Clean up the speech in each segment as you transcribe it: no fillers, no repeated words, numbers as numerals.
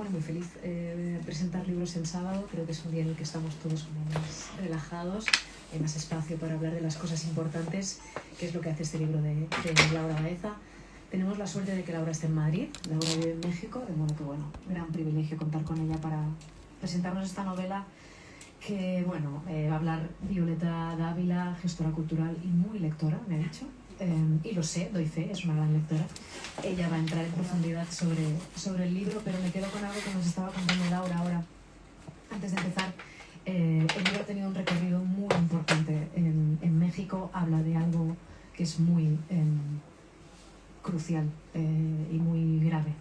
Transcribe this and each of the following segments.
pone muy feliz presentar libros el sábado. Creo que es un día en el que estamos todos como más relajados, hay más espacio para hablar de las cosas importantes, que es lo que hace este libro de Laura Baeza. Tenemos la suerte de que Laura esté en Madrid, Laura vive en México, de modo que, bueno, gran privilegio contar con ella para presentarnos esta novela que, bueno, va a hablar Violeta Dávila, gestora cultural y muy lectora, me ha dicho. Y lo sé, doy fe, es una gran lectora. Ella va a entrar en profundidad sobre el libro, pero me quedo con algo que nos estaba contando Laura ahora. Antes de empezar, el libro ha tenido un recorrido muy importante en México. Habla de algo que es muy crucial y muy grave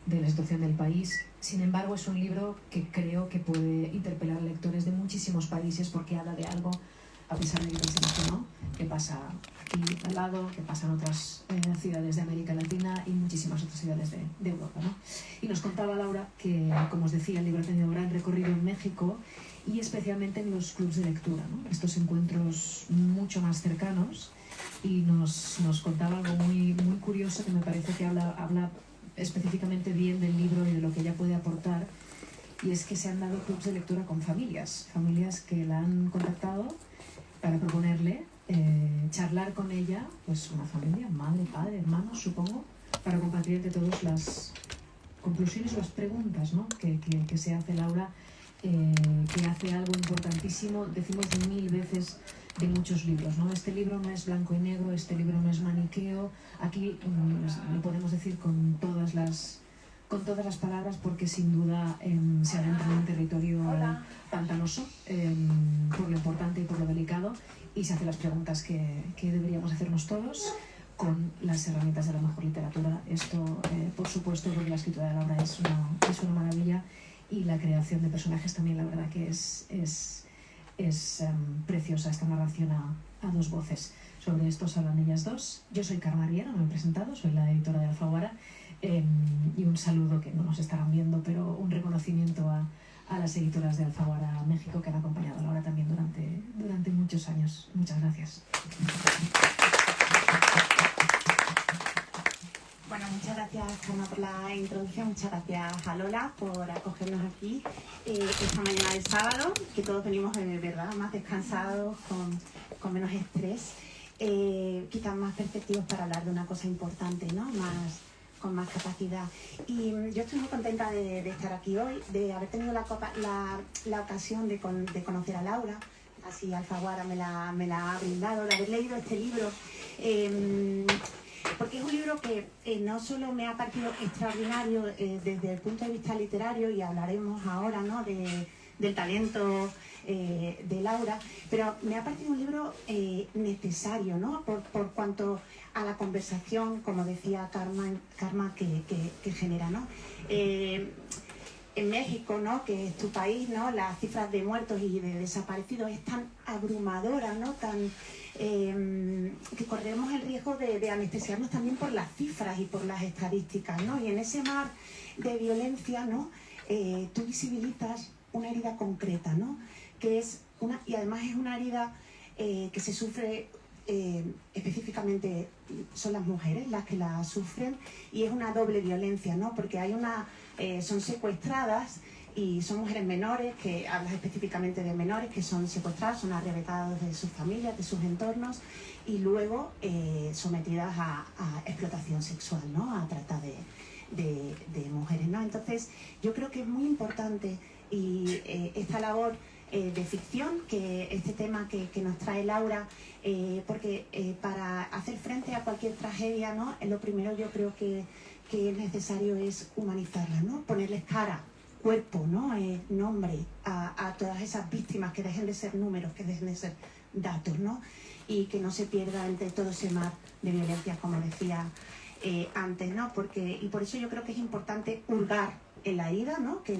de la situación del país. Sin embargo, es un libro que creo que puede interpelar a lectores de muchísimos países, porque habla de algo, a pesar de que pensemos, ¿no?, que pasa aquí al lado, que pasa en otras ciudades de América Latina y muchísimas otras ciudades de Europa, ¿no? Y nos contaba Laura que, como os decía, el libro ha tenido un gran recorrido en México y especialmente en los clubs de lectura, ¿no? Estos encuentros mucho más cercanos, y nos contaba algo muy, muy curioso que me parece que habla específicamente bien del libro y de lo que ella puede aportar, y es que se han dado clubs de lectura con familias que la han contactado para proponerle charlar con ella, pues una familia, madre, padre, hermanos, supongo, para compartir entre todos las conclusiones o las preguntas, ¿no?, que se hace Laura, que hace algo importantísimo. Decimos 1000 veces de muchos libros, ¿no? Este libro no es blanco y negro, este libro no es maniqueo. Aquí lo podemos decir con todas las palabras, porque sin duda se adentra en un territorio pantanoso, por lo importante y por lo delicado, y se hace las preguntas que deberíamos hacernos todos con las herramientas de la mejor literatura. Esto, por supuesto, porque la escritura de Laura es una maravilla, y la creación de personajes también, la verdad que es preciosa, esta narración a dos voces. Sobre esto hablan ellas dos. Yo soy Karma Riera, no me he presentado, soy la editora de Alfaguara, y un saludo, que no nos estarán viendo, pero un reconocimiento a las editoras de Alfaguara México, que han acompañado a Laura también durante muchos años. Muchas gracias. Bueno, muchas gracias, Karma, por la introducción. Muchas gracias a Lola por acogernos aquí esta mañana del sábado, que todos venimos, ¿verdad?, más descansados, con menos estrés, quizás más perspectivos para hablar de una cosa importante, ¿no?, con más capacidad. Y yo estoy muy contenta de estar aquí hoy, de haber tenido la ocasión de conocer a Laura. Así Alfaguara me la ha brindado, de haber leído este libro, porque es un libro que no solo me ha parecido extraordinario desde el punto de vista literario, y hablaremos ahora, ¿no?, del talento de Laura, pero me ha parecido un libro necesario, ¿no?, por cuanto a la conversación, como decía Karma, que genera, ¿no? En México, ¿no?, que es tu país, ¿no?, las cifras de muertos y de desaparecidos es tan abrumadora, ¿no?, que corremos el riesgo de anestesiarnos también por las cifras y por las estadísticas, ¿no? Y en ese mar de violencia, ¿no?, tú visibilizas una herida concreta, ¿no?, y además es una herida que se sufre específicamente, son las mujeres las que la sufren, y es una doble violencia, ¿no?, porque son secuestradas, y son mujeres menores, que hablas específicamente de menores que son secuestradas, son arrebatadas de sus familias, de sus entornos, y luego sometidas a explotación sexual, ¿no?, a trata de mujeres, ¿no? Entonces yo creo que es muy importante, y esta labor de ficción, que este tema que nos trae Laura, porque para hacer frente a cualquier tragedia, ¿no?, lo primero yo creo que es necesario es humanizarla, ¿no?, ponerles cara, cuerpo, ¿no?, nombre a todas esas víctimas, que dejen de ser números, que dejen de ser datos, ¿no?, y que no se pierda entre todo ese mar de violencia, como decía antes, ¿no? Y por eso yo creo que es importante hurgar en la herida, ¿no?, que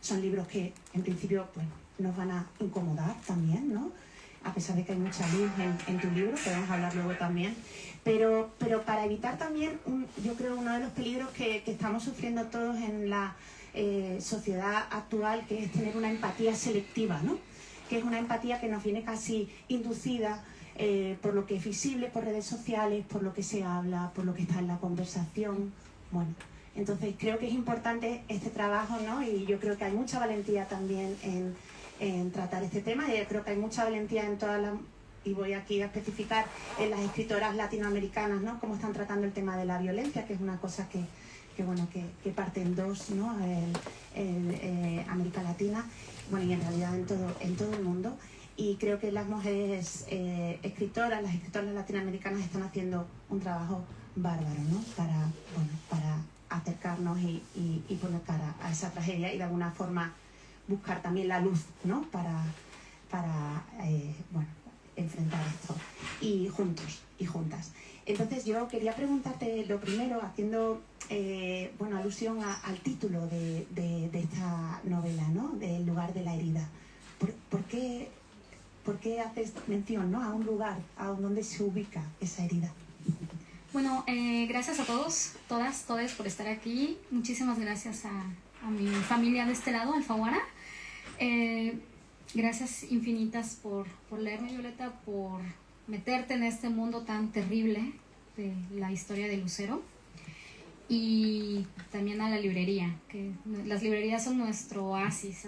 son libros que en principio, pues, nos van a incomodar también, ¿no?, a pesar de que hay mucha luz en tu libro, podemos hablar luego también, pero para evitar también, yo creo, uno de los peligros que estamos sufriendo todos en la sociedad actual, que es tener una empatía selectiva, ¿no?, que es una empatía que nos viene casi inducida por lo que es visible por redes sociales, por lo que se habla, por lo que está en la conversación. Bueno, Entonces creo que es importante este trabajo, ¿no? Y yo creo que hay mucha valentía también en tratar este tema, y yo creo que hay mucha valentía en todas las, y voy aquí a especificar, en las escritoras latinoamericanas, ¿no? Cómo están tratando el tema de la violencia, que es una cosa que parte en dos, ¿no? América Latina, bueno, y en realidad en todo el mundo. Y creo que las mujeres escritoras, las escritoras latinoamericanas están haciendo un trabajo bárbaro, ¿no? Para acercarnos y poner cara a esa tragedia y de alguna forma buscar también la luz, ¿no? Para enfrentar esto, y juntos y juntas. Entonces yo quería preguntarte lo primero, haciendo alusión al título de esta novela, ¿no? Del lugar de la herida. ¿Por qué haces mención, ¿no? A un lugar, a donde se ubica esa herida? Bueno, gracias a todos, todas por estar aquí. Muchísimas gracias a mi familia de este lado, Alfaguara. Gracias infinitas por leerme, Violeta, por meterte en este mundo tan terrible de la historia de Lucero. Y también a la librería, que las librerías son nuestro oasis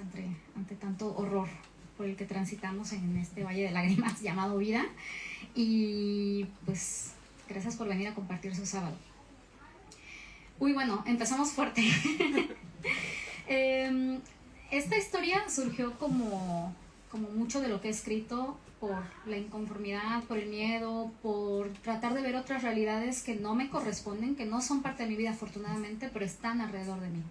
ante tanto horror por el que transitamos en este valle de lágrimas llamado vida. Y pues gracias por venir a compartir su sábado. Uy, bueno, empezamos fuerte. Esta historia surgió como mucho de lo que he escrito, por la inconformidad, por el miedo, por tratar de ver otras realidades que no me corresponden, que no son parte de mi vida afortunadamente, pero están alrededor de mí,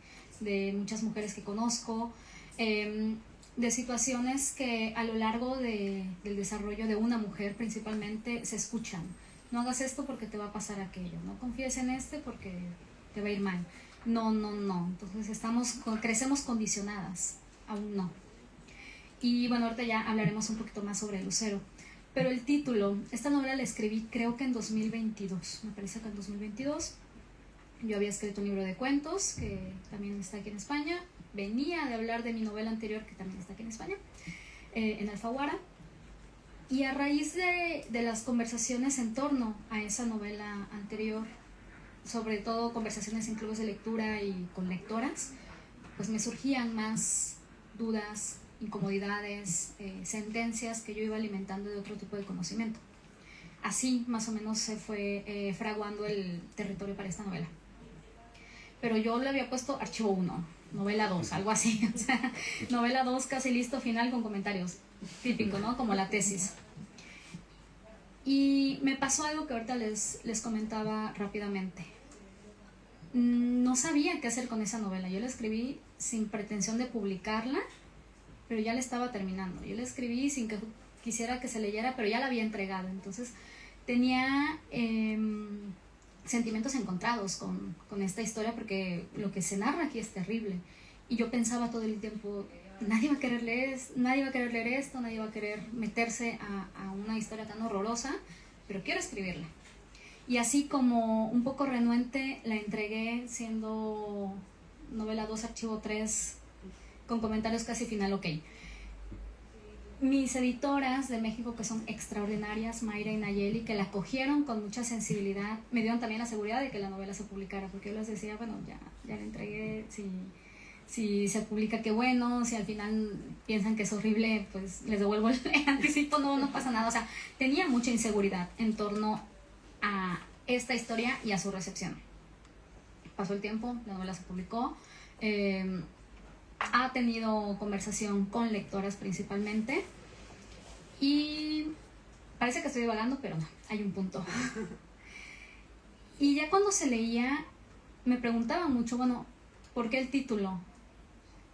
de muchas mujeres que conozco, de situaciones que a lo largo del desarrollo de una mujer principalmente se escuchan. No hagas esto porque te va a pasar aquello, no confíes en este porque te va a ir mal. No. Entonces crecemos condicionadas, aún no. Y bueno, ahorita ya hablaremos un poquito más sobre Lucero. Pero el título, esta novela la escribí creo que en 2022, me parece que en 2022. Yo había escrito un libro de cuentos que también está aquí en España. Venía de hablar de mi novela anterior que también está aquí en España, en Alfaguara. Y a raíz de las conversaciones en torno a esa novela anterior, sobre todo conversaciones en clubes de lectura y con lectoras, pues me surgían más dudas, incomodidades, sentencias que yo iba alimentando de otro tipo de conocimiento. Así más o menos se fue fraguando el territorio para esta novela. Pero yo le había puesto archivo 1, novela 2, algo así. O sea, novela 2 casi listo, final con comentarios. Típico, ¿no? Como la tesis. Y me pasó algo que ahorita les comentaba rápidamente. No sabía qué hacer con esa novela. Yo la escribí sin pretensión de publicarla, pero ya la estaba terminando. Yo la escribí sin que quisiera que se leyera, pero ya la había entregado. Entonces tenía sentimientos encontrados con esta historia, porque lo que se narra aquí es terrible. Y yo pensaba todo el tiempo, nadie va a querer leer esto, nadie va a querer meterse a una historia tan horrorosa, pero quiero escribirla. Y así como un poco renuente la entregué, siendo novela 2, archivo 3, con comentarios casi final, ok. Mis editoras de México, que son extraordinarias, Mayra y Nayeli, que la cogieron con mucha sensibilidad, me dieron también la seguridad de que la novela se publicara, porque yo les decía, bueno, ya la entregué, si se publica, qué bueno, si al final piensan que es horrible, pues les devuelvo el anticipo, no pasa nada. O sea, tenía mucha inseguridad en torno a esta historia y a su recepción. Pasó el tiempo, la novela se publicó, ha tenido conversación con lectoras principalmente, y parece que estoy divagando, pero no, hay un punto. Y ya cuando se leía, me preguntaba mucho, bueno, ¿por qué el título?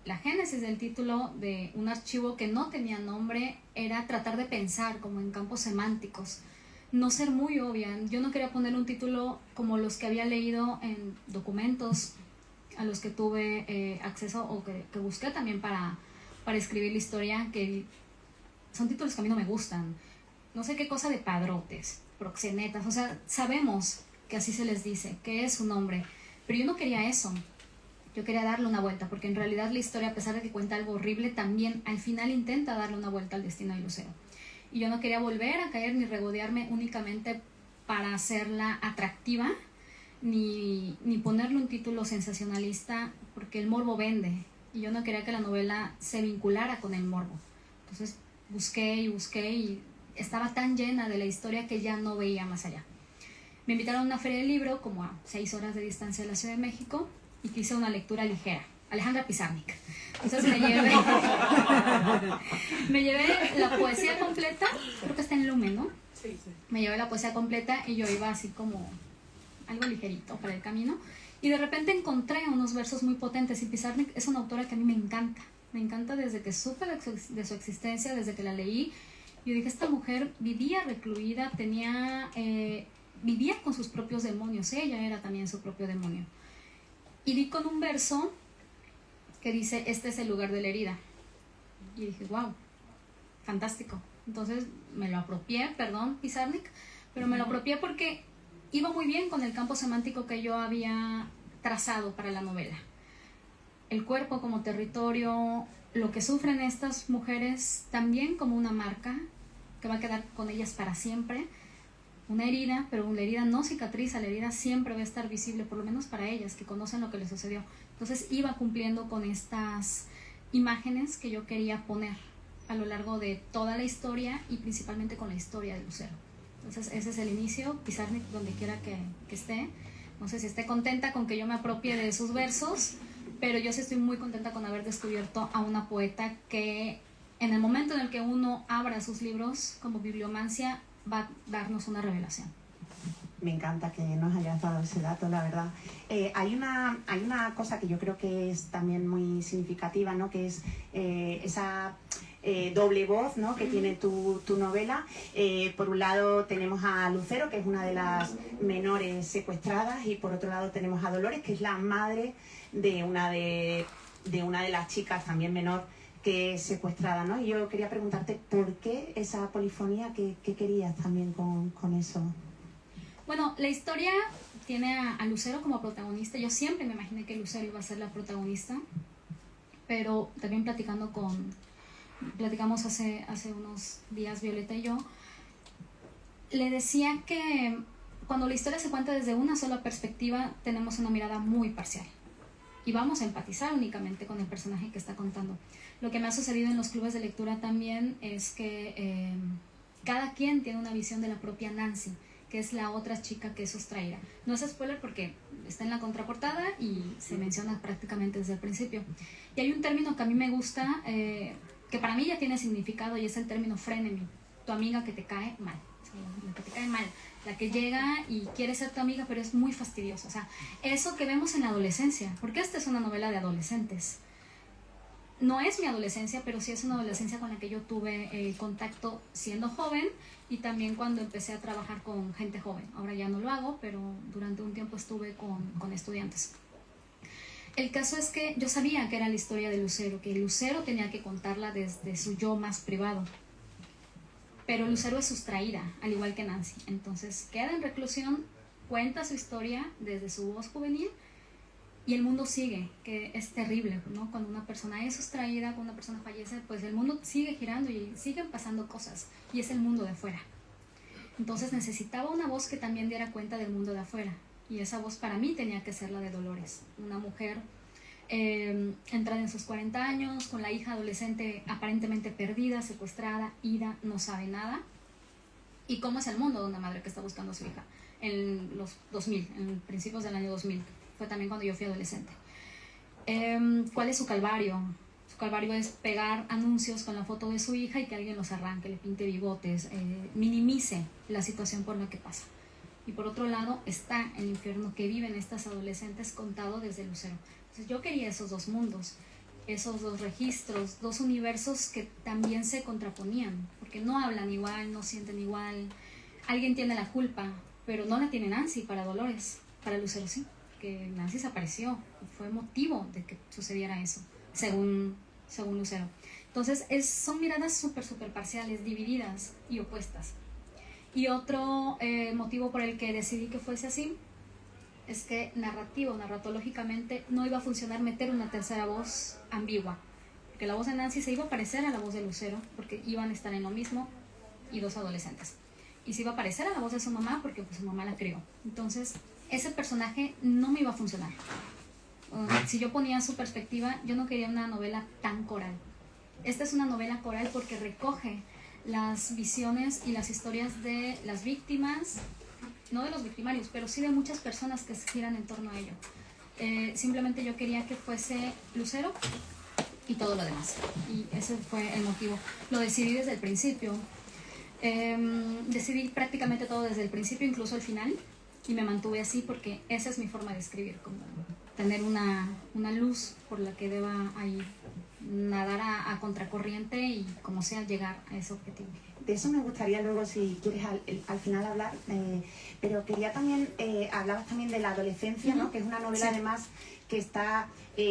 La génesis del título de un archivo que no tenía nombre era tratar de pensar como en campos semánticos, no ser muy obvia. Yo no quería poner un título como los que había leído en documentos a los que tuve acceso, o que busqué también para escribir la historia, que son títulos que a mí no me gustan. No sé qué cosa de padrotes, proxenetas, o sea, sabemos que así se les dice, que es su nombre, pero yo no quería eso. Yo quería darle una vuelta, porque en realidad la historia, a pesar de que cuenta algo horrible, también al final intenta darle una vuelta al destino de Lucero. Y yo no quería volver a caer ni regodearme únicamente para hacerla atractiva, ni ponerle un título sensacionalista, porque el morbo vende, y yo no quería que la novela se vinculara con el morbo. Entonces busqué y estaba tan llena de la historia que ya no veía más allá. Me invitaron a una feria del libro, como a 6 horas de distancia de la Ciudad de México, y quise una lectura ligera. Alejandra Pizarnik. Entonces me llevé la poesía completa, creo que está en Lumen, ¿no? Sí, sí. Me llevé la poesía completa y yo iba así como algo ligerito para el camino. Y de repente encontré unos versos muy potentes, y Pizarnik es una autora que a mí me encanta. Me encanta desde que supe de su existencia, desde que la leí. Yo dije, esta mujer vivía recluida, vivía con sus propios demonios, ella era también su propio demonio. Y di con un verso que dice, este es el lugar de la herida. Y dije, wow, fantástico. Entonces me lo apropié, perdón, Pizarnik, pero me lo apropié porque iba muy bien con el campo semántico que yo había trazado para la novela. El cuerpo como territorio, lo que sufren estas mujeres también como una marca que va a quedar con ellas para siempre. Una herida, pero la herida no cicatriza, la herida siempre va a estar visible, por lo menos para ellas, que conocen lo que les sucedió. Entonces iba cumpliendo con estas imágenes que yo quería poner a lo largo de toda la historia, y principalmente con la historia de Lucero. Entonces ese es el inicio. Pizarnik, donde quiera que esté, no sé si esté contenta con que yo me apropie de sus versos, pero yo sí estoy muy contenta con haber descubierto a una poeta que en el momento en el que uno abra sus libros como bibliomancia va a darnos una revelación. Me encanta que nos hayas dado ese dato, la verdad. Hay una cosa que yo creo que es también muy significativa, ¿no? Que es esa doble voz, ¿no? Que tiene tu novela. Por un lado tenemos a Lucero, que es una de las menores secuestradas, y por otro lado tenemos a Dolores, que es la madre de una de las chicas también menor que es secuestrada, ¿no? Y yo quería preguntarte por qué esa polifonía, ¿qué querías también con eso? Bueno, la historia tiene a Lucero como protagonista. Yo siempre me imaginé que Lucero iba a ser la protagonista, pero también platicamos hace unos días Violeta y yo, le decía que cuando la historia se cuenta desde una sola perspectiva, tenemos una mirada muy parcial y vamos a empatizar únicamente con el personaje que está contando. Lo que me ha sucedido en los clubes de lectura también es que cada quien tiene una visión de la propia Nancy, que es la otra chica que es sustraída. No es spoiler porque está en la contraportada y se menciona prácticamente desde el principio. Y hay un término que a mí me gusta, que para mí ya tiene significado, y es el término frenemy, tu amiga que te cae mal. O sea, la que te cae mal, la que llega y quiere ser tu amiga pero es muy fastidiosa. O sea, eso que vemos en la adolescencia, porque esta es una novela de adolescentes. No es mi adolescencia, pero sí es una adolescencia con la que yo tuve contacto siendo joven, y también cuando empecé a trabajar con gente joven. Ahora ya no lo hago, pero durante un tiempo estuve con estudiantes. El caso es que yo sabía que era la historia de Lucero, que Lucero tenía que contarla desde su yo más privado. Pero Lucero es sustraída, al igual que Nancy. Entonces queda en reclusión, cuenta su historia desde su voz juvenil, y el mundo sigue, que es terrible, ¿no? Cuando una persona es sustraída, cuando una persona fallece, pues el mundo sigue girando y siguen pasando cosas, y es el mundo de afuera. Entonces necesitaba una voz que también diera cuenta del mundo de afuera, y esa voz para mí tenía que ser la de Dolores, una mujer entrada en sus 40 años, con la hija adolescente aparentemente perdida, secuestrada, ida, no sabe nada. ¿Y cómo es el mundo de una madre que está buscando a su hija? En los 2000, en principios del año 2000. Fue también cuando yo fui adolescente. ¿Cuál es su calvario? Su calvario es pegar anuncios con la foto de su hija y que alguien los arranque, le pinte bigotes, minimice la situación por la que pasa. Y por otro lado está el infierno que viven estas adolescentes contado desde Lucero. Entonces yo quería esos dos mundos, esos dos registros, dos universos que también se contraponían, porque no hablan igual, no sienten igual. Alguien tiene la culpa, pero no la tiene Nancy para Dolores, para Lucero sí. Que Nancy desapareció, fue motivo de que sucediera eso, según Lucero. Entonces son miradas súper parciales, divididas y opuestas. Y otro motivo por el que decidí que fuese así es que narratológicamente no iba a funcionar meter una tercera voz ambigua, porque la voz de Nancy se iba a parecer a la voz de Lucero, porque iban a estar en lo mismo, y dos adolescentes, y se iba a parecer a la voz de su mamá porque pues su mamá la crió. Entonces ese personaje no me iba a funcionar. Si yo ponía su perspectiva, yo no quería una novela tan coral. Esta es una novela coral porque recoge las visiones y las historias de las víctimas, no de los victimarios, pero sí de muchas personas que se giran en torno a ello. Simplemente yo quería que fuese Lucero y todo lo demás, y ese fue el motivo. Lo decidí desde el principio, decidí prácticamente todo desde el principio, incluso el final, y me mantuve así porque esa es mi forma de escribir, como tener una luz por la que deba ahí nadar a contracorriente y como sea llegar a ese objetivo. De eso me gustaría luego, si quieres, al final hablar, pero quería también, hablabas también de la adolescencia, ¿no? Que es una novela, sí, además que está,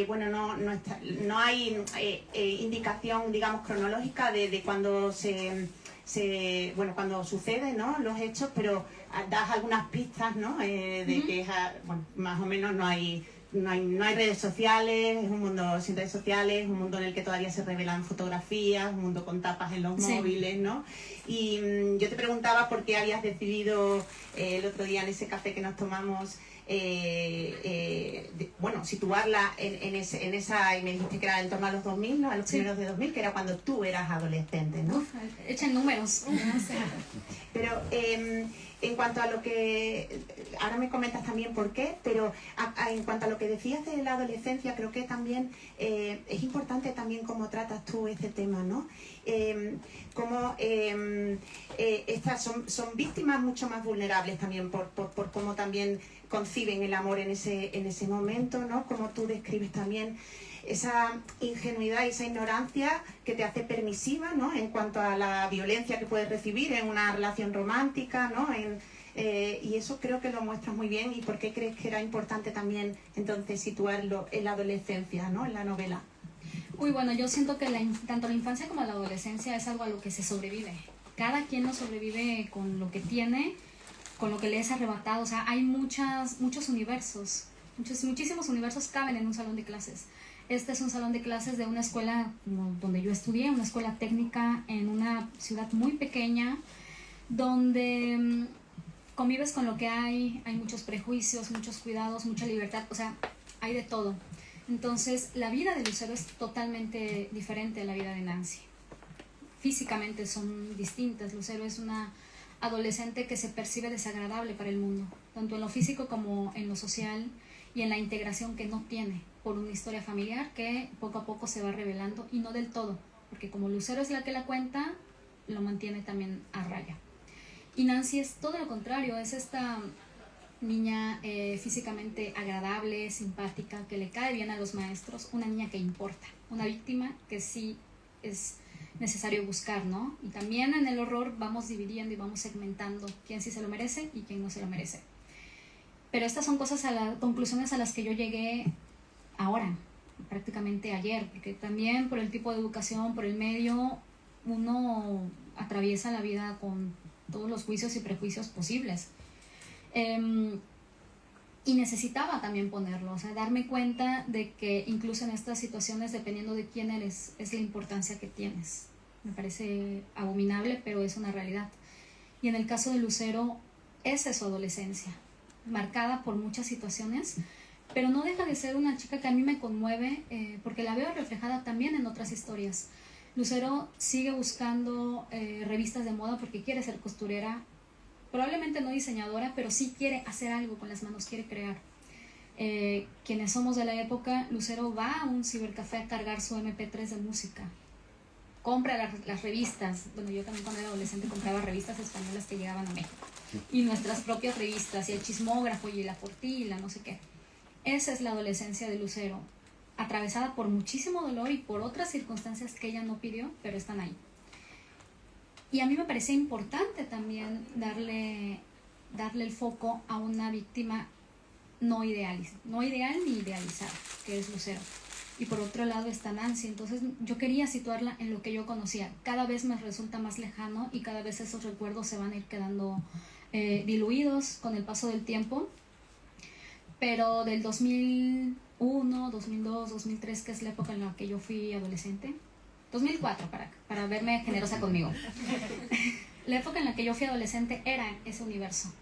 bueno, no hay indicación, digamos, cronológica de cuando bueno, cuando suceden, ¿no?, los hechos, pero das algunas pistas, ¿no?, de que bueno, más o menos no hay redes sociales, es un mundo sin redes sociales, un mundo en el que todavía se revelan fotografías, un mundo con tapas en los, sí, móviles, ¿no? Y yo te preguntaba por qué habías decidido el otro día en ese café que nos tomamos, bueno, situarla en esa, y me dijiste que era en torno a los 2000, ¿no?, a los, sí, primeros de 2000, que era cuando tú eras adolescente, ¿no? Uf, echen números. No sé. Pero en cuanto a lo que, ahora me comentas también por qué, pero en cuanto a lo que decías de la adolescencia, creo que también es importante también cómo tratas tú ese tema, ¿no? Cómo estas son víctimas mucho más vulnerables también por cómo también conciben el amor en ese momento, ¿no? Como tú describes también esa ingenuidad y esa ignorancia que te hace permisiva, ¿no?, en cuanto a la violencia que puedes recibir en una relación romántica, ¿no? Y eso creo que lo muestras muy bien. ¿Y por qué crees que era importante también entonces situarlo en la adolescencia, ¿no?, en la novela? Uy, bueno, yo siento que tanto la infancia como la adolescencia es algo a lo que se sobrevive. Cada quien lo sobrevive con lo que tiene, con lo que le es arrebatado. O sea, hay muchos universos, muchísimos universos caben en un salón de clases. Este es un salón de clases de una escuela donde yo estudié, una escuela técnica en una ciudad muy pequeña, donde convives con lo que hay muchos prejuicios, muchos cuidados, mucha libertad, o sea, hay de todo. Entonces, la vida de Lucero es totalmente diferente a la vida de Nancy. Físicamente son distintas. Lucero es una adolescente que se percibe desagradable para el mundo, tanto en lo físico como en lo social y en la integración que no tiene por una historia familiar que poco a poco se va revelando, y no del todo, porque como Lucero es la que la cuenta, lo mantiene también a raya. Y Nancy es todo lo contrario, es esta niña físicamente agradable, simpática, que le cae bien a los maestros, una niña que importa, una víctima que sí es necesario buscar, ¿no? Y también en el horror vamos dividiendo y vamos segmentando quién sí se lo merece y quién no se lo merece. Pero estas son conclusiones a las que yo llegué ahora, prácticamente ayer, porque también por el tipo de educación, por el medio, uno atraviesa la vida con todos los juicios y prejuicios posibles. Y necesitaba también ponerlo, o sea, darme cuenta de que incluso en estas situaciones, dependiendo de quién eres, es la importancia que tienes. Me parece abominable, pero es una realidad. Y en el caso de Lucero, esa es su adolescencia, marcada por muchas situaciones, pero no deja de ser una chica que a mí me conmueve, porque la veo reflejada también en otras historias. Lucero sigue buscando revistas de moda porque quiere ser costurera, probablemente no diseñadora, pero sí quiere hacer algo con las manos, quiere crear. Quienes somos de la época, Lucero va a un cibercafé a cargar su MP3 de música, compra las revistas. Bueno, yo también cuando era adolescente compraba revistas españolas que llegaban a México, y nuestras propias revistas, y el chismógrafo, y la portila, no sé qué. Esa es la adolescencia de Lucero, atravesada por muchísimo dolor y por otras circunstancias que ella no pidió, pero están ahí. Y a mí me parece importante también darle el foco a una víctima no ideal ni idealizada, que es Lucero. Y por otro lado está Nancy. Entonces yo quería situarla en lo que yo conocía. Cada vez me resulta más lejano y cada vez esos recuerdos se van a ir quedando diluidos con el paso del tiempo. Pero del 2001, 2002, 2003, que es la época en la que yo fui adolescente, 2004 para verme generosa conmigo, la época en la que yo fui adolescente era ese universo.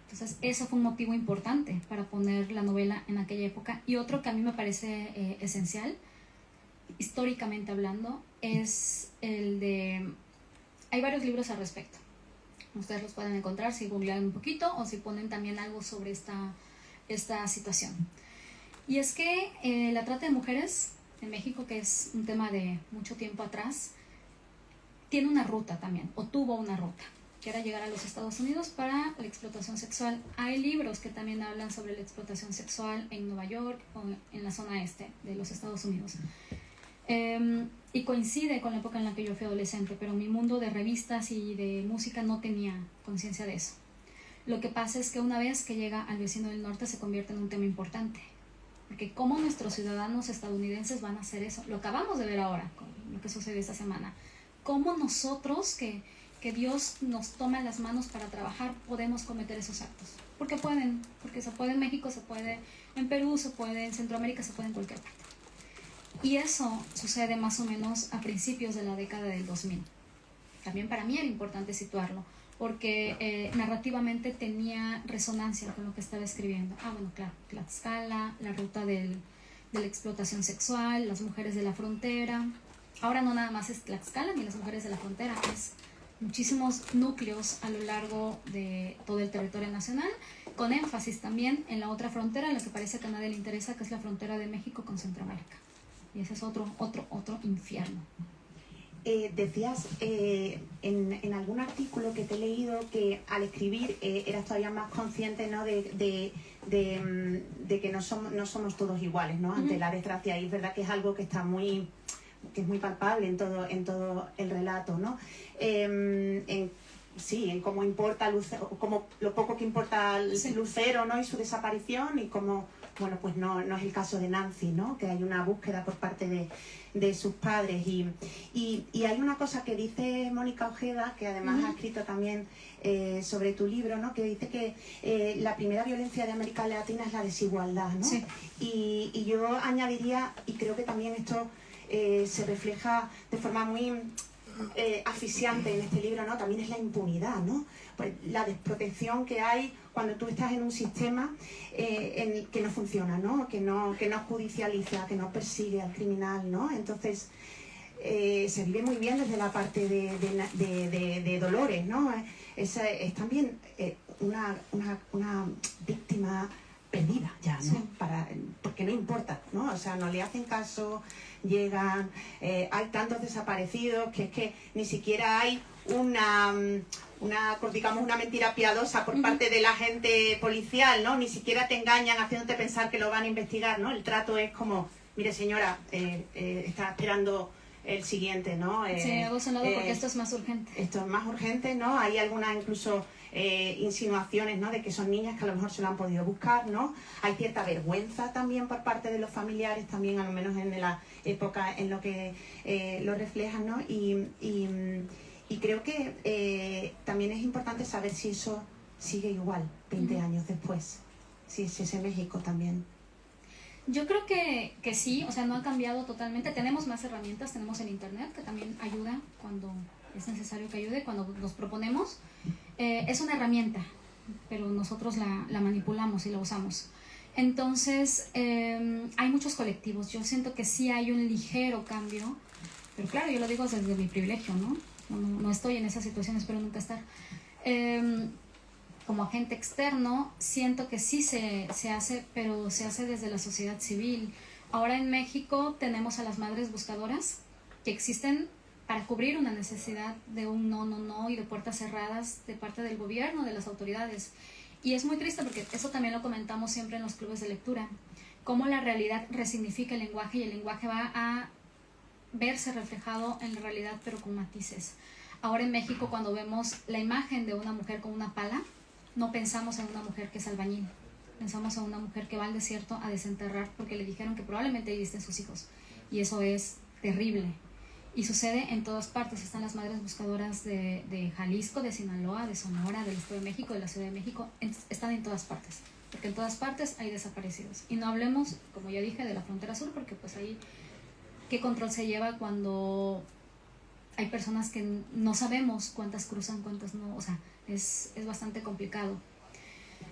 Entonces, eso fue un motivo importante para poner la novela en aquella época. Y otro que a mí me parece esencial, históricamente hablando, es el de... Hay varios libros al respecto. Ustedes los pueden encontrar si googlean un poquito o si ponen también algo sobre esta situación. Y es que la trata de mujeres en México, que es un tema de mucho tiempo atrás, tiene una ruta también, o tuvo una ruta, que era llegar a los Estados Unidos para la explotación sexual. Hay libros que también hablan sobre la explotación sexual en Nueva York o en la zona este de los Estados Unidos. Y coincide con la época en la que yo fui adolescente, pero mi mundo de revistas y de música no tenía conciencia de eso. Lo que pasa es que una vez que llega al vecino del norte se convierte en un tema importante, porque cómo nuestros ciudadanos estadounidenses van a hacer eso. Lo acabamos de ver ahora con lo que sucedió esta semana. Cómo nosotros, que Dios nos toma en las manos para trabajar, podemos cometer esos actos. Porque pueden, porque se puede en México, se puede en Perú, se puede en Centroamérica, se puede en cualquier parte. Y eso sucede más o menos a principios de la década del 2000. También para mí era importante situarlo, porque narrativamente tenía resonancia con lo que estaba escribiendo. Bueno, claro, Tlaxcala, la ruta de la explotación sexual, las mujeres de la frontera. Ahora no nada más es Tlaxcala ni las mujeres de la frontera, es muchísimos núcleos a lo largo de todo el territorio nacional, con énfasis también en la otra frontera, la que parece que a nadie le interesa, que es la frontera de México con Centroamérica. Y ese es otro infierno. Decías en algún artículo que te he leído que al escribir eras todavía más consciente, ¿no? de que no somos todos iguales, ¿no? Ante la desgracia. Y es verdad que es algo que está que es muy palpable en todo el relato, ¿no? En cómo importa Lucero, como lo poco que importa Lucero, ¿no? Y su desaparición, y cómo, bueno, pues no es el caso de Nancy, ¿no? Que hay una búsqueda por parte de sus padres. Y hay una cosa que dice Mónica Ojeda, que además ha escrito también sobre tu libro, ¿no? Que dice que la primera violencia de América Latina es la desigualdad, ¿no? Sí. Y yo añadiría, y creo que también esto se refleja de forma muy asfixiante en este libro, ¿no? También es la impunidad, ¿no? Pues la desprotección que hay cuando tú estás en un sistema que no funciona, ¿no? Que no judicializa, que no persigue al criminal, ¿no? Entonces se vive muy bien desde la parte de Dolores, ¿no? Es también una víctima perdida ya, ¿no? Sí. Porque no importa, ¿no? O sea, no le hacen caso, llegan, hay tantos desaparecidos que es que ni siquiera hay una mentira piadosa por parte de la gente policial, ¿no? Ni siquiera te engañan haciéndote pensar que lo van a investigar, ¿no? El trato es como, mire señora, está esperando el siguiente, ¿no? Sí, hago sonado porque esto es más urgente. Esto es más urgente, ¿no? Hay algunas incluso insinuaciones, ¿no? De que son niñas que a lo mejor se lo han podido buscar, ¿no? Hay cierta vergüenza también por parte de los familiares, también a lo menos en la época en lo que lo reflejan, ¿no? Y creo que también es importante saber si eso sigue igual 20 años después, si es ese México también. Yo creo que sí, o sea, no ha cambiado totalmente. Tenemos más herramientas, tenemos el internet, que también ayuda cuando es necesario que ayude, cuando nos proponemos. Es una herramienta, pero nosotros la manipulamos y la usamos. Entonces, hay muchos colectivos. Yo siento que sí hay un ligero cambio, pero claro, yo lo digo desde mi privilegio, ¿no? No estoy en esa situación, espero nunca estar. Como agente externo, siento que sí se hace, pero se hace desde la sociedad civil. Ahora en México tenemos a las madres buscadoras que existen para cubrir una necesidad de un no y de puertas cerradas de parte del gobierno, de las autoridades. Y es muy triste porque eso también lo comentamos siempre en los clubes de lectura, cómo la realidad resignifica el lenguaje y el lenguaje va a verse reflejado en la realidad pero con matices. Ahora en México, cuando vemos la imagen de una mujer con una pala, no pensamos en una mujer que es albañil, pensamos en una mujer que va al desierto a desenterrar porque le dijeron que probablemente ahí estén sus hijos, y eso es terrible. Y sucede en todas partes. Están las madres buscadoras de Jalisco, de Sinaloa, de Sonora, del Estado de México, de la Ciudad de México. Están en todas partes, porque en todas partes hay desaparecidos. Y no hablemos, como ya dije, de la frontera sur, porque pues ahí qué control se lleva cuando hay personas que no sabemos cuántas cruzan, cuántas no. O sea, es bastante complicado.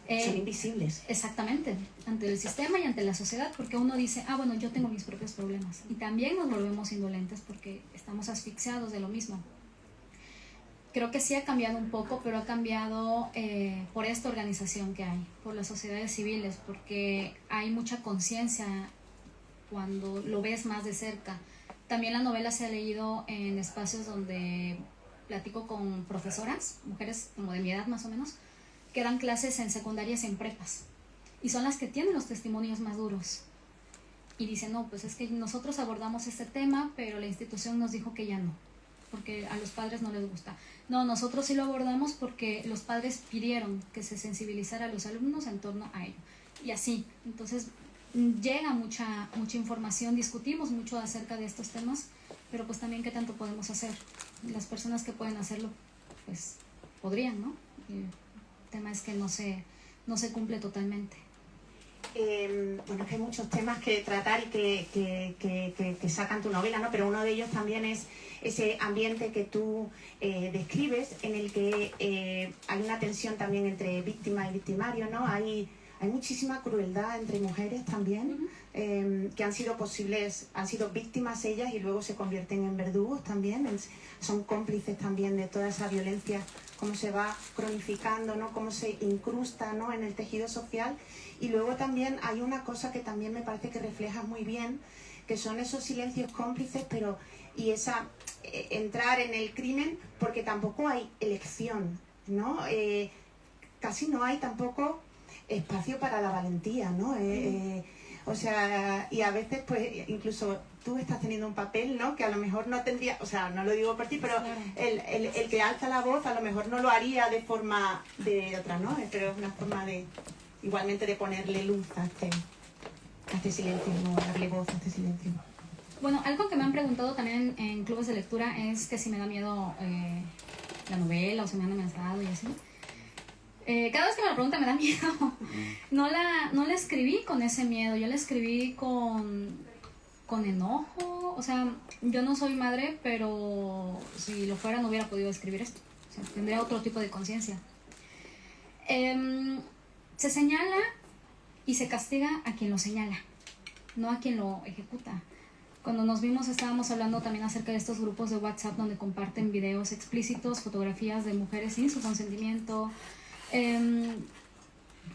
Son invisibles. Exactamente, ante el sistema y ante la sociedad, porque uno dice, bueno, yo tengo mis propios problemas. Y también nos volvemos indolentes porque estamos asfixiados de lo mismo. Creo que sí ha cambiado un poco, pero ha cambiado por esta organización que hay, por las sociedades civiles, porque hay mucha conciencia cuando lo ves más de cerca. También la novela se ha leído en espacios donde platico con profesoras, mujeres como de mi edad más o menos, que dan clases en secundarias y en prepas. Y son las que tienen los testimonios más duros. Y dicen, no, pues es que nosotros abordamos este tema, pero la institución nos dijo que ya no, porque a los padres no les gusta. No, nosotros sí lo abordamos porque los padres pidieron que se sensibilizara a los alumnos en torno a ello. Y así, entonces llega mucha información, discutimos mucho acerca de estos temas, pero pues también qué tanto podemos hacer. Las personas que pueden hacerlo, pues podrían, ¿no? El tema es que no se cumple totalmente. Bueno, es que hay muchos temas que tratar y que sacan tu novela, ¿no? Pero uno de ellos también es ese ambiente que tú describes, en el que hay una tensión también entre víctima y victimario, ¿no? Hay muchísima crueldad entre mujeres también, que han sido víctimas ellas y luego se convierten en verdugos también, son cómplices también de toda esa violencia, cómo se va cronificando, ¿no? Cómo se incrusta, ¿no? En el tejido social. Y luego también hay una cosa que también me parece que refleja muy bien, que son esos silencios cómplices, y esa entrar en el crimen, porque tampoco hay elección, ¿no? Casi no hay tampoco espacio para la valentía, ¿no? O sea, y a veces pues incluso tú estás teniendo un papel, ¿no? Que a lo mejor no tendría, o sea, no lo digo por ti, pero claro, el que alza la voz a lo mejor no lo haría de forma de otra, ¿no? Pero es una forma de, igualmente, de ponerle luz a este silencio, ¿no? Darle voz a este silencio. Bueno, algo que me han preguntado también en clubes de lectura es que si me da miedo la novela o si me han amenazado y así. Cada vez que me la preguntan me da miedo. No la escribí con ese miedo, yo la escribí con enojo. O sea, yo no soy madre, pero si lo fuera no hubiera podido escribir esto. O sea, tendría otro tipo de conciencia. Se señala y se castiga a quien lo señala, no a quien lo ejecuta. Cuando nos vimos estábamos hablando también acerca de estos grupos de WhatsApp donde comparten videos explícitos, fotografías de mujeres sin su consentimiento,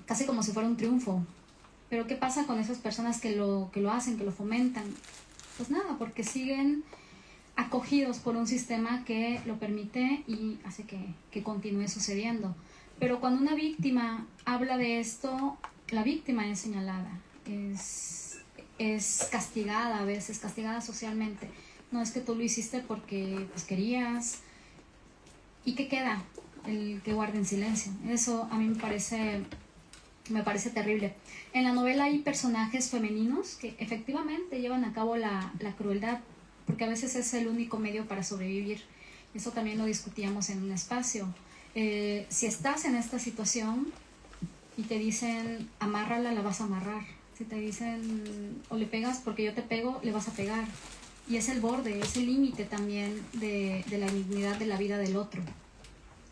casi como si fuera un triunfo. Pero ¿qué pasa con esas personas que lo hacen, que lo fomentan? Pues nada, porque siguen acogidos por un sistema que lo permite y hace que continúe sucediendo. Pero cuando una víctima habla de esto, la víctima es señalada, es castigada a veces, castigada socialmente. No es que tú lo hiciste porque pues querías. ¿Y qué queda? El que guarden silencio. Eso a mí me parece terrible. En la novela hay personajes femeninos que efectivamente llevan a cabo la crueldad, porque a veces es el único medio para sobrevivir. Eso también lo discutíamos en un espacio. Si estás en esta situación y te dicen amárrala, la vas a amarrar. Si te dicen o le pegas porque yo te pego, le vas a pegar. Y es el borde, es el límite también de la dignidad de la vida del otro.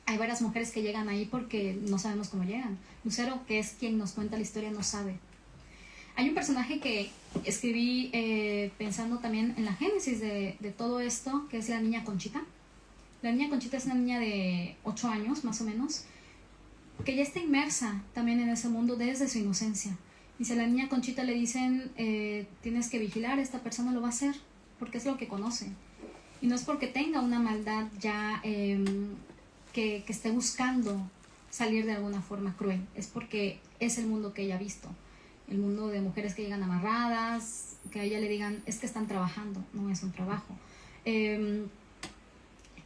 Hay varias mujeres que llegan ahí porque no sabemos cómo llegan. Lucero, que es quien nos cuenta la historia, no sabe. Hay un personaje que escribí pensando también en la génesis de todo esto, que es la niña Conchita. La niña Conchita es una niña de 8 años, más o menos, que ya está inmersa también en ese mundo desde su inocencia. Y si a la niña Conchita le dicen, tienes que vigilar, esta persona lo va a hacer, porque es lo que conoce. Y no es porque tenga una maldad ya que esté buscando salir de alguna forma cruel, es porque es el mundo que ella ha visto. El mundo de mujeres que llegan amarradas, que a ella le digan, es que están trabajando, no es un trabajo.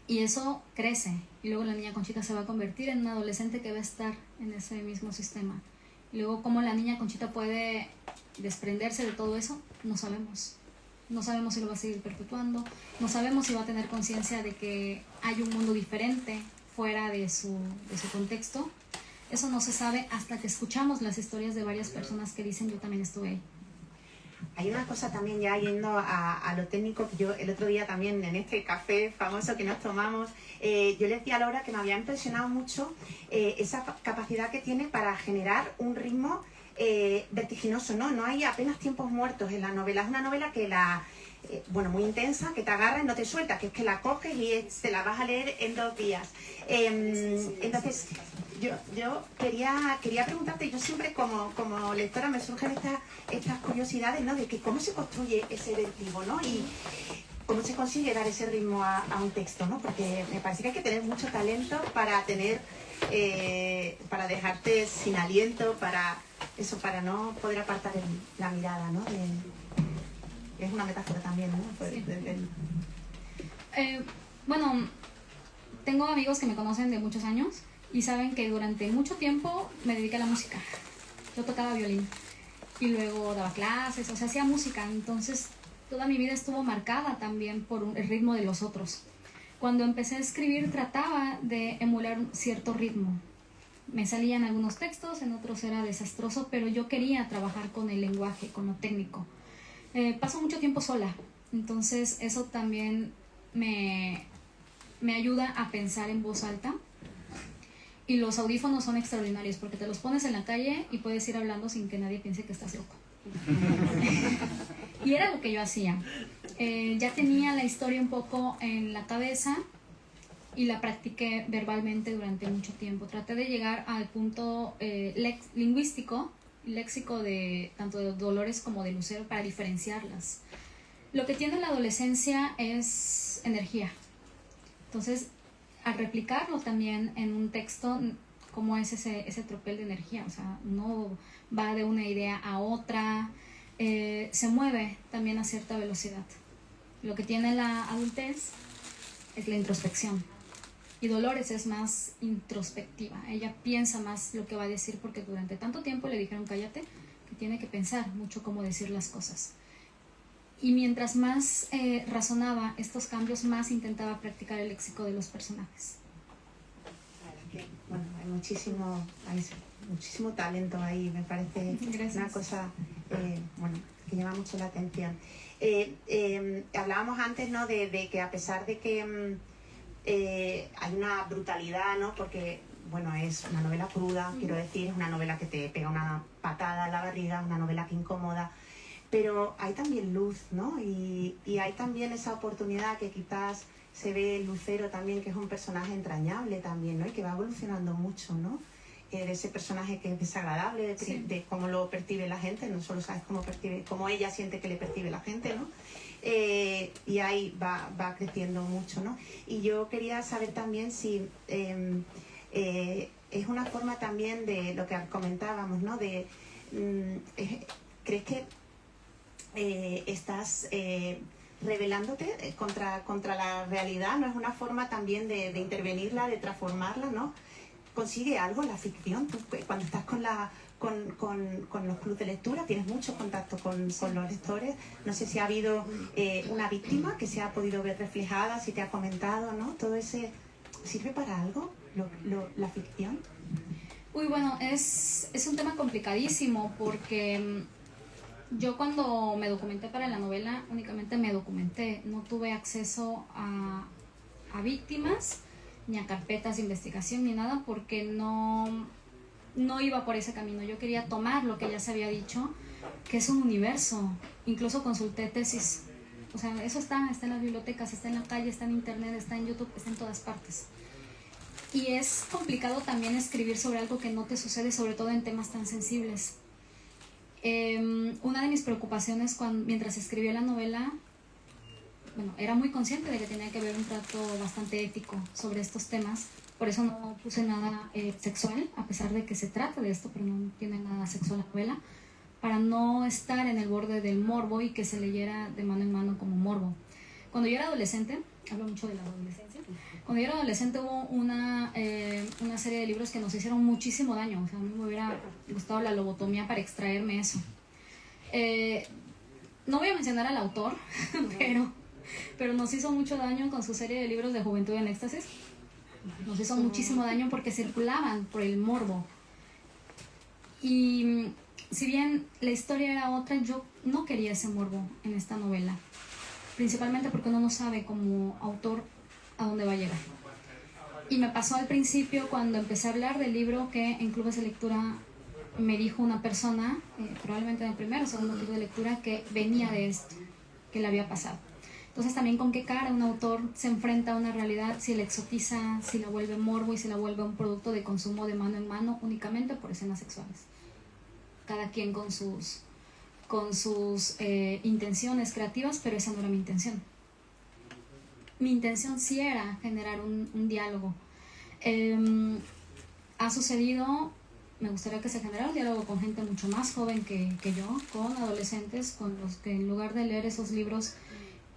Y eso crece, y luego la niña Conchita se va a convertir en una adolescente que va a estar en ese mismo sistema. Y luego cómo la niña Conchita puede desprenderse de todo eso, no sabemos. No sabemos si lo va a seguir perpetuando, no sabemos si va a tener conciencia de que hay un mundo diferente fuera de su contexto. Eso no se sabe hasta que escuchamos las historias de varias personas que dicen, yo también estuve ahí. hay una cosa también ya yendo a lo técnico, que yo el otro día también en este café famoso que nos tomamos, yo le decía a Laura que me había impresionado mucho esa capacidad que tiene para generar un ritmo vertiginoso, ¿no? No hay apenas tiempos muertos en la novela. Es una novela que muy intensa, que te agarra y no te suelta, que es que la coges y te la vas a leer en 2 días. Entonces, yo quería preguntarte, yo siempre como lectora me surgen estas curiosidades, ¿no? De que cómo se construye ese vertigo, ¿no? Y cómo se consigue dar ese ritmo a un texto, ¿no? Porque me parece que hay que tener mucho talento para dejarte sin aliento, para no poder apartar la mirada, ¿no? Es una metáfora también, ¿no? Sí. Bueno, tengo amigos que me conocen de muchos años y saben que durante mucho tiempo me dediqué a la música. Yo tocaba violín y luego daba clases, o sea, hacía música. Entonces, toda mi vida estuvo marcada también por el ritmo de los otros. Cuando empecé a escribir, trataba de emular cierto ritmo. Me salían algunos textos, en otros era desastroso, pero yo quería trabajar con el lenguaje, con lo técnico. Paso mucho tiempo sola, entonces eso también me ayuda a pensar en voz alta. Y los audífonos son extraordinarios porque te los pones en la calle y puedes ir hablando sin que nadie piense que estás loco. Y era lo que yo hacía. Ya tenía la historia un poco en la cabeza y la practiqué verbalmente durante mucho tiempo. Traté de llegar al punto lingüístico, léxico de tanto de Dolores como de Lucero para diferenciarlas. Lo que tiene la adolescencia es energía. Entonces, al replicarlo también en un texto, ¿cómo es ese tropel de energía? O sea, uno va de una idea a otra, se mueve también a cierta velocidad. Lo que tiene la adultez es la introspección. Y Dolores es más introspectiva. Ella piensa más lo que va a decir porque durante tanto tiempo le dijeron cállate, que tiene que pensar mucho cómo decir las cosas. Y mientras más razonaba estos cambios, más intentaba practicar el léxico de los personajes. Bueno, hay muchísimo talento ahí, me parece. Gracias. Una cosa que llama mucho la atención. Hablábamos antes, ¿no? de que a pesar de que hay una brutalidad, ¿no? Porque, bueno, es una novela cruda, quiero decir, es una novela que te pega una patada en la barriga, una novela que incomoda, pero hay también luz, ¿no? Y hay también esa oportunidad que quizás se ve en Lucero también, que es un personaje entrañable también, ¿no? Y que va evolucionando mucho, ¿no? De ese personaje que es desagradable, de cómo lo percibe la gente, no solo sabes cómo ella siente que le percibe la gente, ¿no? Y ahí va creciendo mucho, ¿no? Y yo quería saber también si es una forma también de lo que comentábamos, ¿no? ¿Crees que estás rebelándote contra la realidad? ¿No es una forma también de intervenirla, de transformarla, ¿no? ¿Consigue algo la ficción? Tú, cuando estás con los clubes de lectura, tienes mucho contacto con los lectores. No sé si ha habido una víctima que se ha podido ver reflejada, si te ha comentado, ¿no? Todo ese... ¿Sirve para algo la ficción? Uy, bueno, es un tema complicadísimo porque yo cuando me documenté para la novela únicamente me documenté, no tuve acceso a víctimas ni a carpetas de investigación ni nada porque no iba por ese camino. Yo quería tomar lo que ya se había dicho, que es un universo. Incluso consulté tesis. O sea, eso está en las bibliotecas, está en la calle, está en internet, está en YouTube, está en todas partes. Y es complicado también escribir sobre algo que no te sucede, sobre todo en temas tan sensibles. Una de mis preocupaciones mientras escribía la novela, bueno, era muy consciente de que tenía que haber un trato bastante ético sobre estos temas. Por eso no puse nada sexual, a pesar de que se trata de esto, pero no tiene nada sexual la novela, para no estar en el borde del morbo y que se leyera de mano en mano como morbo. Cuando yo era adolescente, hablo mucho de la adolescencia, cuando yo era adolescente hubo una serie de libros que nos hicieron muchísimo daño. O sea, a mí me hubiera gustado la lobotomía para extraerme eso. No voy a mencionar al autor, pero nos hizo mucho daño con su serie de libros de Juventud en Éxtasis. Nos hizo muchísimo daño porque circulaban por el morbo. Y si bien la historia era otra, yo no quería ese morbo en esta novela, principalmente porque uno no sabe como autor a dónde va a llegar. Y me pasó al principio cuando empecé a hablar del libro que en clubes de lectura me dijo una persona, probablemente en el primero o segundo club de lectura, que venía de esto, que le había pasado. Entonces también con qué cara un autor se enfrenta a una realidad si la exotiza, si la vuelve morbo y si la vuelve un producto de consumo de mano en mano únicamente por escenas sexuales. Cada quien con sus intenciones creativas, pero esa no era mi intención. Mi intención sí era generar un diálogo. Ha sucedido, me gustaría que se generara un diálogo con gente mucho más joven que yo, con adolescentes, con los que en lugar de leer esos libros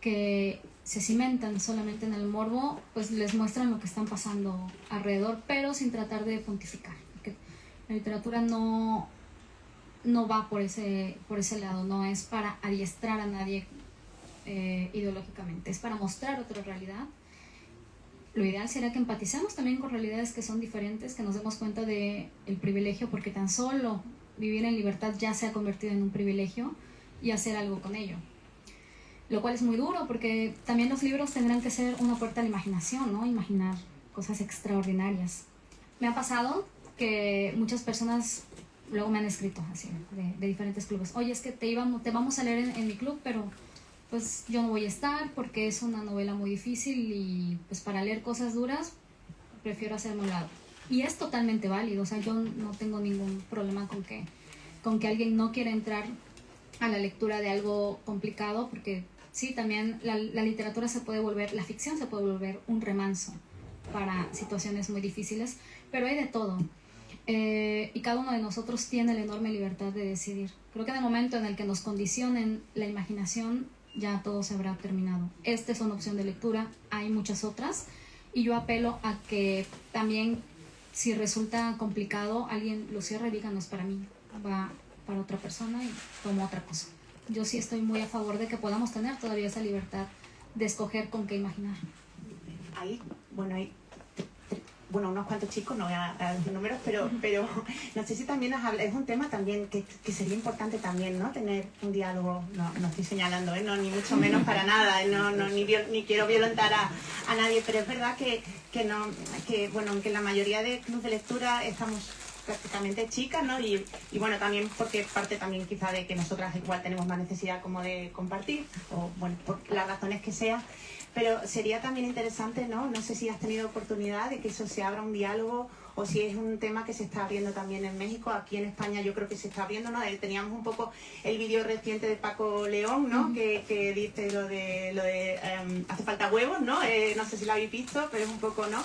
que se cimentan solamente en el morbo, pues les muestran lo que están pasando alrededor, pero sin tratar de pontificar. Porque la literatura no va por ese lado, no es para adiestrar a nadie ideológicamente, es para mostrar otra realidad. Lo ideal sería que empaticemos también con realidades que son diferentes, que nos demos cuenta de el privilegio, porque tan solo vivir en libertad ya se ha convertido en un privilegio, y hacer algo con ello. Lo cual es muy duro, porque también los libros tendrán que ser una puerta a la imaginación, ¿no? Imaginar cosas extraordinarias. Me ha pasado que muchas personas luego me han escrito así, de diferentes clubes. Oye, es que te vamos a leer en mi club, pero pues yo no voy a estar porque es una novela muy difícil y pues para leer cosas duras prefiero hacerme un lado. Y es totalmente válido, o sea, yo no tengo ningún problema con que alguien no quiera entrar a la lectura de algo complicado, porque sí, también la literatura la ficción se puede volver un remanso para situaciones muy difíciles, pero hay de todo. Y cada uno de nosotros tiene la enorme libertad de decidir. Creo que en el momento en el que nos condicionen la imaginación, ya todo se habrá terminado. Esta es una opción de lectura, hay muchas otras, y yo apelo a que también, si resulta complicado, alguien lo cierre y diga, no es para mí, va para otra persona y toma otra cosa. Yo sí estoy muy a favor de que podamos tener todavía esa libertad de escoger con qué imaginar. Hay unos cuantos chicos, no voy a decir números, pero no sé si también es un tema también que sería importante también, ¿no? Tener un diálogo, no estoy señalando, no, ni mucho menos para nada, ni quiero violentar a nadie, pero es verdad que aunque la mayoría de clubes de lectura estamos prácticamente chicas, ¿no? Y bueno, también porque parte también quizá de que nosotras igual tenemos más necesidad como de compartir, o bueno, por las razones que sea. Pero sería también interesante, ¿no? No sé si has tenido oportunidad de que eso se abra un diálogo, o si es un tema que se está abriendo también en México. Aquí en España yo creo que se está abriendo, ¿no? Teníamos un poco el vídeo reciente de Paco León, ¿no? Que dice lo de hace falta huevos, ¿no? No sé si lo habéis visto, pero es un poco, ¿no?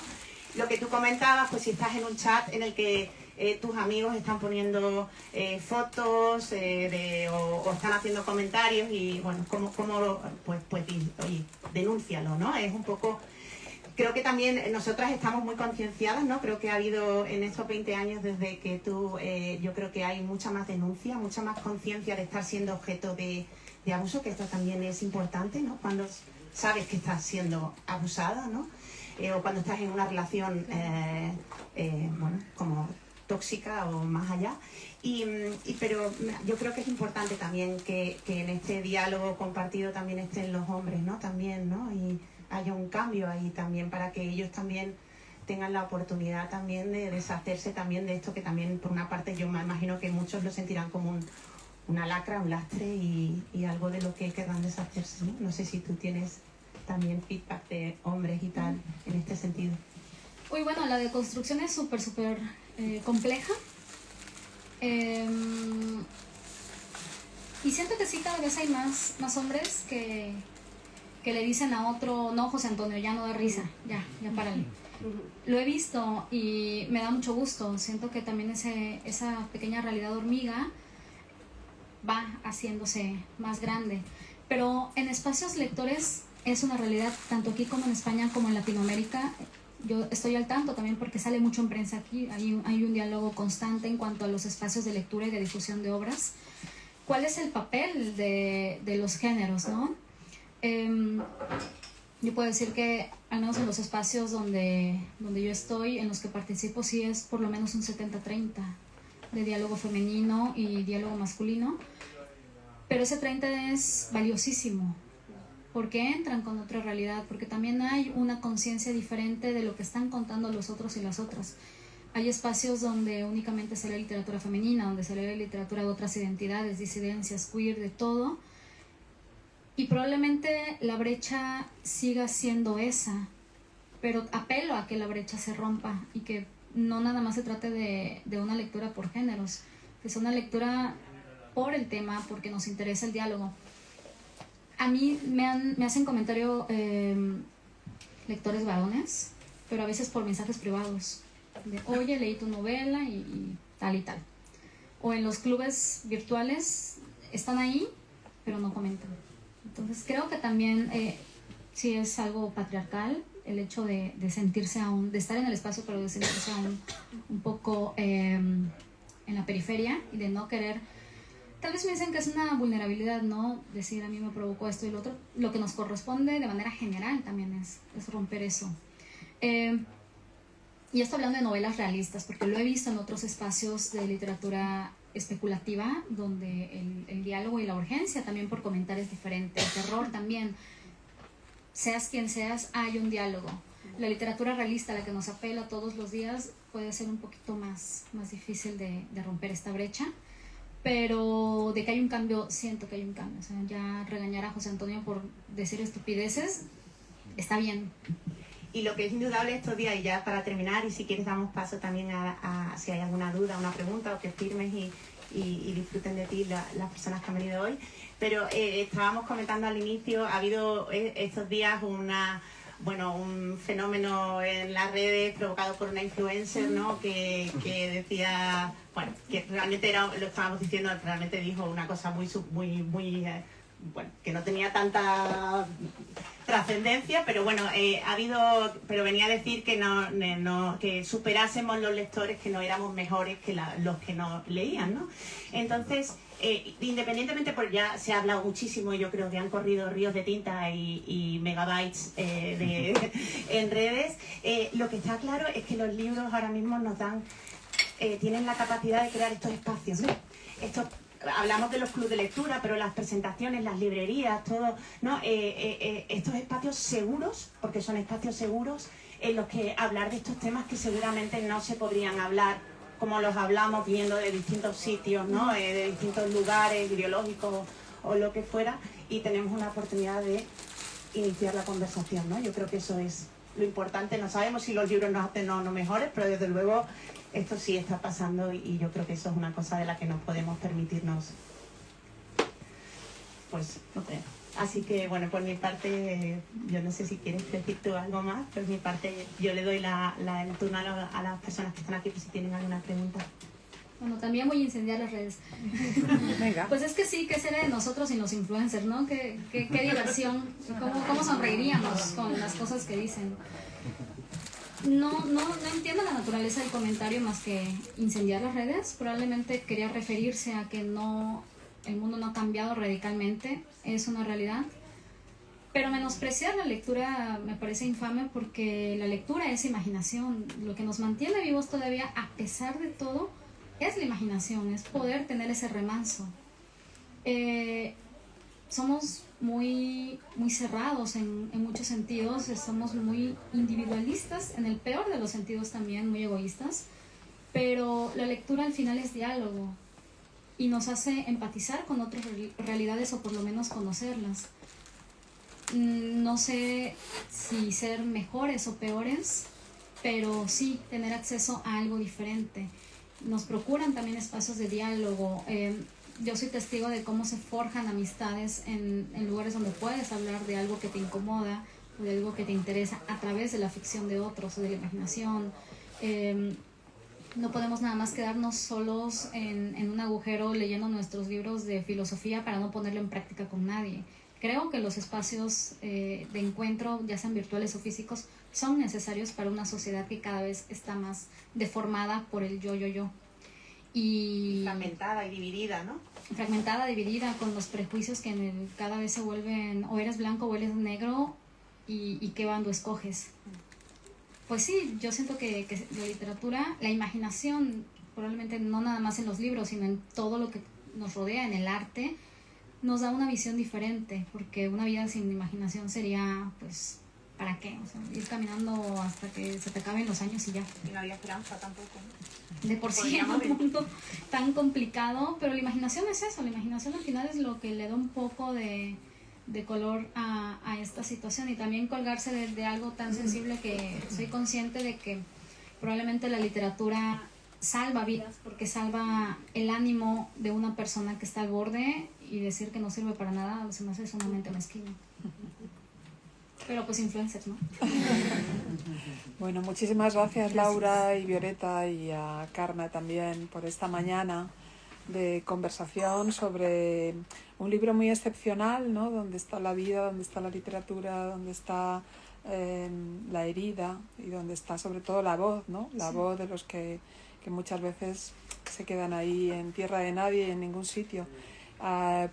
Lo que tú comentabas, pues si estás en un chat en el que tus amigos están poniendo fotos o están haciendo comentarios, y bueno, pues oye, denúncialo, ¿no? Es un poco... Creo que también nosotras estamos muy concienciadas, ¿no? Creo que ha habido en estos 20 años desde que tú, yo creo que hay mucha más denuncia, mucha más conciencia de estar siendo objeto de abuso, que esto también es importante, ¿no? Cuando sabes que estás siendo abusada, ¿no? O cuando estás en una relación, bueno, como tóxica o más allá. Pero yo creo que es importante también que en este diálogo compartido también estén los hombres, ¿no? También, ¿no? Y haya un cambio ahí también para que ellos también tengan la oportunidad también de deshacerse también de esto, que también por una parte yo me imagino que muchos lo sentirán como una lacra, un lastre y algo de lo que querrán deshacerse, ¿no? No sé si tú tienes también feedback de hombres y tal en este sentido. Uy, bueno, la deconstrucción es súper compleja. Y siento que sí, cada vez hay más hombres que le dicen a otro, no, José Antonio, ya no da risa, ya párale. Lo he visto y me da mucho gusto. Siento que también esa pequeña realidad hormiga va haciéndose más grande. Pero en espacios lectores es una realidad, tanto aquí como en España como en Latinoamérica. Yo estoy al tanto también porque sale mucho en prensa aquí. Hay un diálogo constante en cuanto a los espacios de lectura y de difusión de obras. ¿Cuál es el papel de los géneros, no? Yo puedo decir que al menos en los espacios donde yo estoy, en los que participo, sí es por lo menos un 70-30 de diálogo femenino y diálogo masculino, pero ese 30 es valiosísimo, porque entran con otra realidad, porque también hay una conciencia diferente de lo que están contando los otros y las otras. Hay espacios donde únicamente se lee literatura femenina, donde se lee literatura de otras identidades, disidencias, queer, de todo, y probablemente la brecha siga siendo esa, pero apelo a que la brecha se rompa y que no nada más se trate de una lectura por géneros, que sea una lectura por el tema, porque nos interesa el diálogo. A mí me hacen comentario lectores varones, pero a veces por mensajes privados, de oye, leí tu novela y tal y tal. O en los clubes virtuales están ahí, pero no comentan. Entonces creo que también sí es algo patriarcal el hecho de sentirse aún, de estar en el espacio, pero de sentirse aún un poco en la periferia y de no querer. Tal vez me dicen que es una vulnerabilidad, ¿no? Decir, a mí me provocó esto y lo otro. Lo que nos corresponde de manera general también es romper eso. Y esto hablando de novelas realistas, porque lo he visto en otros espacios de literatura especulativa, donde el diálogo y la urgencia también por comentar es diferente. El terror también, seas quien seas, hay un diálogo. La literatura realista, la que nos apela todos los días, puede ser un poquito más difícil de romper esta brecha. Pero de que hay un cambio, siento que hay un cambio. O sea, ya regañar a José Antonio por decir estupideces está bien. Y lo que es indudable estos días, y ya para terminar, y si quieres damos paso también a si hay alguna duda, una pregunta, o que firmes y disfruten de ti las personas que han venido hoy. Pero estábamos comentando al inicio, ha habido estos días un fenómeno en las redes provocado por una influencer, ¿no? que decía, bueno, que realmente lo estábamos diciendo, realmente dijo una cosa muy que no tenía tanta trascendencia, pero bueno, pero venía a decir que que superásemos los lectores, que no éramos mejores que los que no leían, ¿no? Entonces, independientemente, porque ya se ha hablado muchísimo, y yo creo que han corrido ríos de tinta y megabytes en redes, lo que está claro es que los libros ahora mismo nos dan, tienen la capacidad de crear estos espacios, ¿no? Hablamos de los clubes de lectura, pero las presentaciones, las librerías, todo, ¿no? Estos espacios seguros, porque son espacios seguros en los que hablar de estos temas que seguramente no se podrían hablar como los hablamos viendo de distintos sitios, ¿no? De distintos lugares ideológicos o lo que fuera, y tenemos una oportunidad de iniciar la conversación, ¿no? Yo creo que eso es lo importante. No sabemos si los libros nos hacen o no mejores, pero desde luego esto sí está pasando, y yo creo que eso es una cosa de la que nos podemos permitirnos, pues, no sé. Así que, bueno, por mi parte, yo no sé si quieres decir tú algo más, por mi parte yo le doy el turno a las personas que están aquí, por si tienen alguna pregunta. Bueno, también voy a incendiar las redes. Venga. Pues es que sí, ¿qué será de nosotros sin los influencers, no? Qué diversión. ¿Cómo sonreiríamos con las cosas que dicen? No entiendo la naturaleza del comentario más que incendiar las redes. Probablemente quería referirse a que el mundo no ha cambiado radicalmente, es una realidad. Pero menospreciar la lectura me parece infame, porque la lectura es imaginación. Lo que nos mantiene vivos todavía, a pesar de todo, es la imaginación, es poder tener ese remanso. Somos muy cerrados en muchos sentidos, somos muy individualistas, en el peor de los sentidos también, muy egoístas, pero la lectura al final es diálogo y nos hace empatizar con otras realidades, o por lo menos conocerlas. No sé si ser mejores o peores, pero sí tener acceso a algo diferente. Nos procuran también espacios de diálogo. Yo soy testigo de cómo se forjan amistades en lugares donde puedes hablar de algo que te incomoda o de algo que te interesa a través de la ficción de otros o de la imaginación. No podemos nada más quedarnos solos en un agujero leyendo nuestros libros de filosofía para no ponerlo en práctica con nadie. Creo que los espacios de encuentro, ya sean virtuales o físicos, son necesarios para una sociedad que cada vez está más deformada por el yo. Y fragmentada y dividida, ¿no? Fragmentada, dividida, con los prejuicios que cada vez se vuelven, o eres blanco o eres negro, y qué bando escoges. Pues sí, yo siento que la literatura, la imaginación, probablemente no nada más en los libros, sino en todo lo que nos rodea, en el arte, nos da una visión diferente, porque una vida sin imaginación sería, pues, ¿para qué? O sea, ir caminando hasta que se te acaben los años y ya. Y no había esperanza tampoco. De por sí es un mundo tan complicado, pero la imaginación es eso, la imaginación al final es lo que le da un poco de color a esta situación, y también colgarse de algo tan sensible, que soy consciente de que probablemente la literatura salva vidas, porque salva el ánimo de una persona que está al borde, y decir que no sirve para nada se me hace sumamente mezquino. Pero pues influencers, ¿no? Bueno, muchísimas gracias Laura y Violeta, y a Carme también por esta mañana de conversación sobre un libro muy excepcional, ¿no? Donde está la vida, donde está la literatura, donde está la herida, y donde está sobre todo la voz, ¿no? La voz de los que muchas veces se quedan ahí en tierra de nadie, en ningún sitio.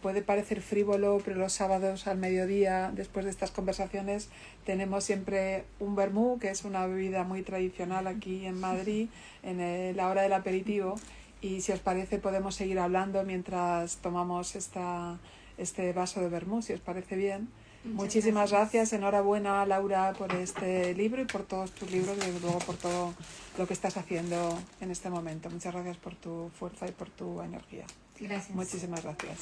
Puede parecer frívolo, pero los sábados al mediodía, después de estas conversaciones, tenemos siempre un vermú, que es una bebida muy tradicional aquí en Madrid, en la hora del aperitivo, y si os parece podemos seguir hablando mientras tomamos este vaso de vermú, si os parece bien. Muchísimas gracias. Enhorabuena Laura por este libro y por todos tus libros, y desde luego por todo lo que estás haciendo en este momento. Muchas gracias por tu fuerza y por tu energía. Gracias. Muchísimas gracias.